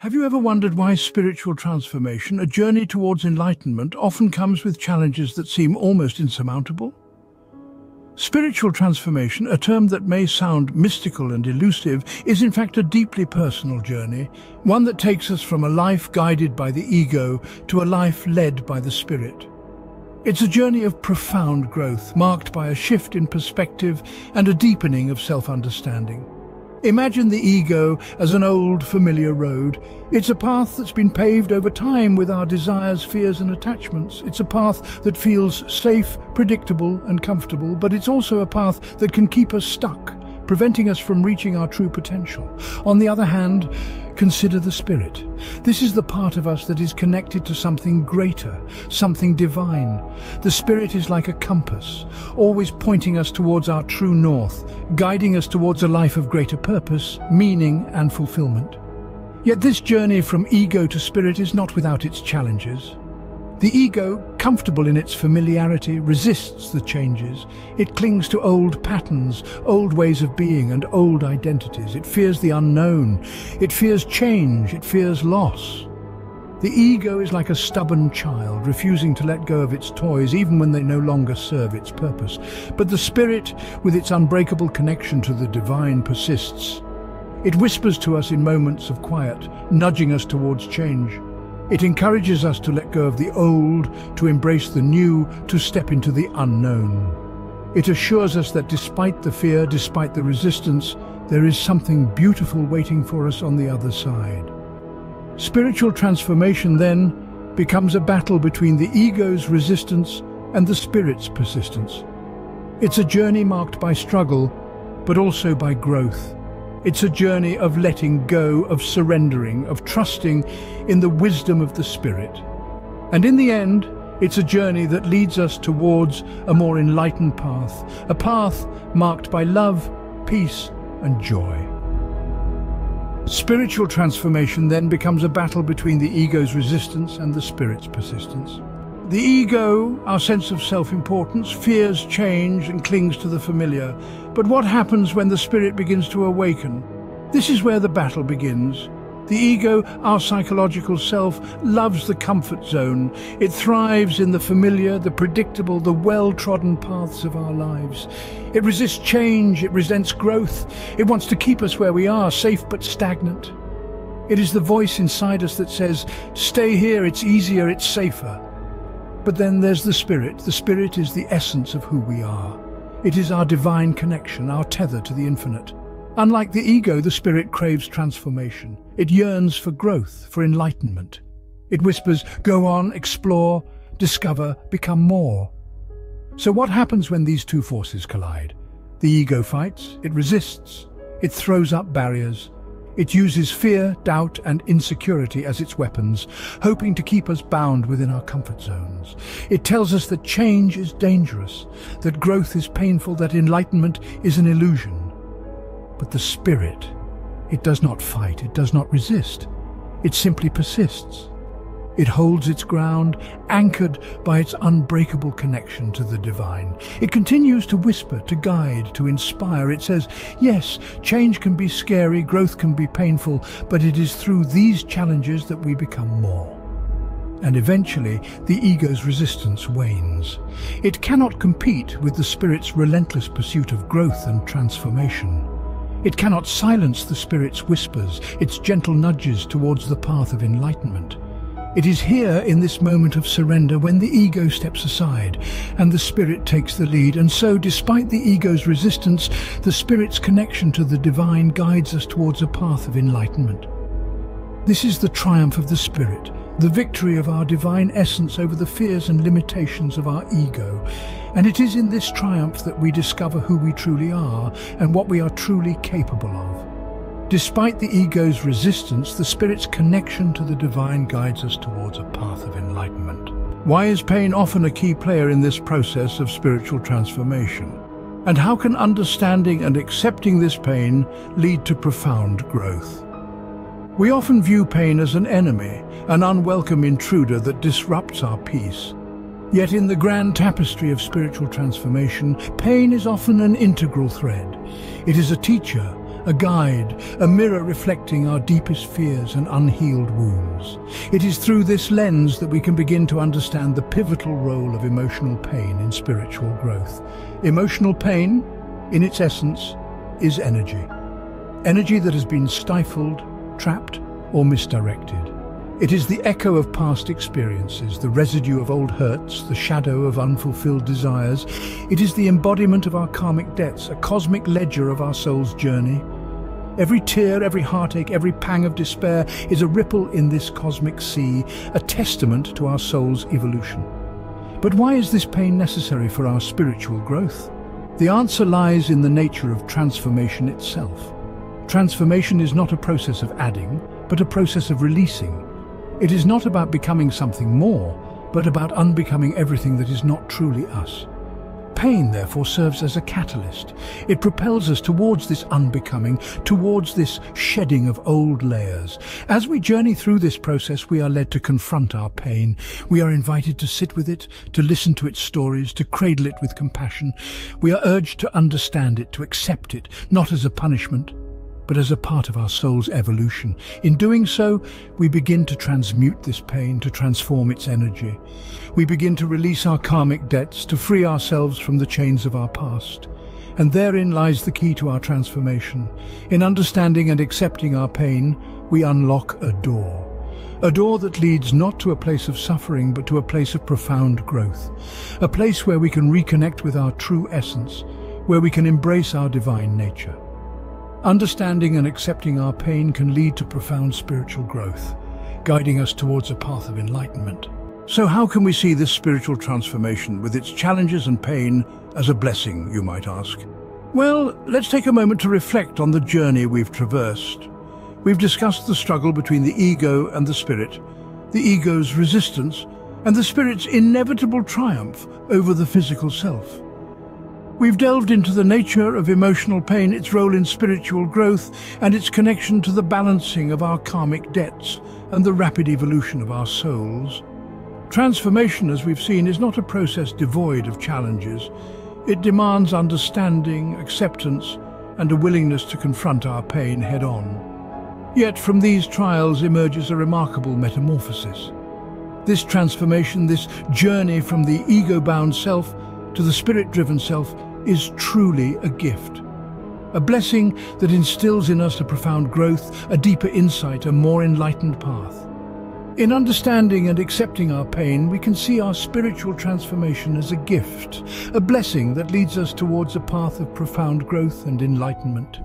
Have you ever wondered why spiritual transformation, a journey towards enlightenment, often comes with challenges that seem almost insurmountable? Spiritual transformation, a term that may sound mystical and elusive, is in fact a deeply personal journey, one that takes us from a life guided by the ego to a life led by the spirit. It's a journey of profound growth, marked by a shift in perspective and a deepening of self-understanding. Imagine the ego as an old, familiar road. It's a path that's been paved over time with our desires, fears and attachments. It's a path that feels safe, predictable and comfortable, but it's also a path that can keep us stuck, preventing us from reaching our true potential. On the other hand, consider the spirit. This is the part of us that is connected to something greater, something divine. The spirit is like a compass, always pointing us towards our true north, guiding us towards a life of greater purpose, meaning and fulfillment. Yet this journey from ego to spirit is not without its challenges. The ego, comfortable in its familiarity, resists the changes. It clings to old patterns, old ways of being and old identities. It fears the unknown. It fears change. It fears loss. The ego is like a stubborn child, refusing to let go of its toys even when they no longer serve its purpose. But the spirit, with its unbreakable connection to the divine, persists. It whispers to us in moments of quiet, nudging us towards change. It encourages us to let go of the old, to embrace the new, to step into the unknown. It assures us that despite the fear, despite the resistance, there is something beautiful waiting for us on the other side. Spiritual transformation, then, becomes a battle between the ego's resistance and the spirit's persistence. It's a journey marked by struggle, but also by growth. It's a journey of letting go, of surrendering, of trusting in the wisdom of the Spirit. And in the end, it's a journey that leads us towards a more enlightened path, a path marked by love, peace, and joy. Spiritual transformation then becomes a battle between the ego's resistance and the spirit's persistence. The ego, our sense of self-importance, fears change and clings to the familiar. But what happens when the spirit begins to awaken? This is where the battle begins. The ego, our psychological self, loves the comfort zone. It thrives in the familiar, the predictable, the well-trodden paths of our lives. It resists change, it resents growth. It wants to keep us where we are, safe but stagnant. It is the voice inside us that says, "Stay here, it's easier, it's safer." But then there's the spirit. The spirit is the essence of who we are. It is our divine connection, our tether to the infinite. Unlike the ego, the spirit craves transformation. It yearns for growth, for enlightenment. It whispers, "Go on, explore, discover, become more." So what happens when these two forces collide? The ego fights, it resists, it throws up barriers. It uses fear, doubt and insecurity as its weapons, hoping to keep us bound within our comfort zones. It tells us that change is dangerous, that growth is painful, that enlightenment is an illusion. But the spirit, it does not fight, it does not resist. It simply persists. It holds its ground, anchored by its unbreakable connection to the divine. It continues to whisper, to guide, to inspire. It says, yes, change can be scary, growth can be painful, but it is through these challenges that we become more. And eventually, the ego's resistance wanes. It cannot compete with the spirit's relentless pursuit of growth and transformation. It cannot silence the spirit's whispers, its gentle nudges towards the path of enlightenment. It is here in this moment of surrender when the ego steps aside and the spirit takes the lead. And so, despite the ego's resistance, the spirit's connection to the divine guides us towards a path of enlightenment. This is the triumph of the spirit, the victory of our divine essence over the fears and limitations of our ego. And it is in this triumph that we discover who we truly are and what we are truly capable of. Despite the ego's resistance, the spirit's connection to the divine guides us towards a path of enlightenment. Why is pain often a key player in this process of spiritual transformation? And how can understanding and accepting this pain lead to profound growth? We often view pain as an enemy, an unwelcome intruder that disrupts our peace. Yet in the grand tapestry of spiritual transformation, pain is often an integral thread. It is a teacher, a guide, a mirror reflecting our deepest fears and unhealed wounds. It is through this lens that we can begin to understand the pivotal role of emotional pain in spiritual growth. Emotional pain, in its essence, is energy. Energy that has been stifled, trapped, or misdirected. It is the echo of past experiences, the residue of old hurts, the shadow of unfulfilled desires. It is the embodiment of our karmic debts, a cosmic ledger of our soul's journey. Every tear, every heartache, every pang of despair is a ripple in this cosmic sea, a testament to our soul's evolution. But why is this pain necessary for our spiritual growth? The answer lies in the nature of transformation itself. Transformation is not a process of adding, but a process of releasing. It is not about becoming something more, but about unbecoming everything that is not truly us. Pain, therefore, serves as a catalyst. It propels us towards this unbecoming, towards this shedding of old layers. As we journey through this process, we are led to confront our pain. We are invited to sit with it, to listen to its stories, to cradle it with compassion. We are urged to understand it, to accept it, not as a punishment, but as a part of our soul's evolution. In doing so, we begin to transmute this pain, to transform its energy. We begin to release our karmic debts, to free ourselves from the chains of our past. And therein lies the key to our transformation. In understanding and accepting our pain, we unlock a door. A door that leads not to a place of suffering, but to a place of profound growth. A place where we can reconnect with our true essence, where we can embrace our divine nature. Understanding and accepting our pain can lead to profound spiritual growth, guiding us towards a path of enlightenment. So how can we see this spiritual transformation with its challenges and pain as a blessing, you might ask? Well, let's take a moment to reflect on the journey we've traversed. We've discussed the struggle between the ego and the spirit, the ego's resistance, and the spirit's inevitable triumph over the physical self. We've delved into the nature of emotional pain, its role in spiritual growth, and its connection to the balancing of our karmic debts and the rapid evolution of our souls. Transformation, as we've seen, is not a process devoid of challenges. It demands understanding, acceptance, and a willingness to confront our pain head-on. Yet from these trials emerges a remarkable metamorphosis. This transformation, this journey from the ego-bound self to the spirit-driven self, is truly a gift. A blessing that instills in us a profound growth, a deeper insight, a more enlightened path. In understanding and accepting our pain, we can see our spiritual transformation as a gift, a blessing that leads us towards a path of profound growth and enlightenment.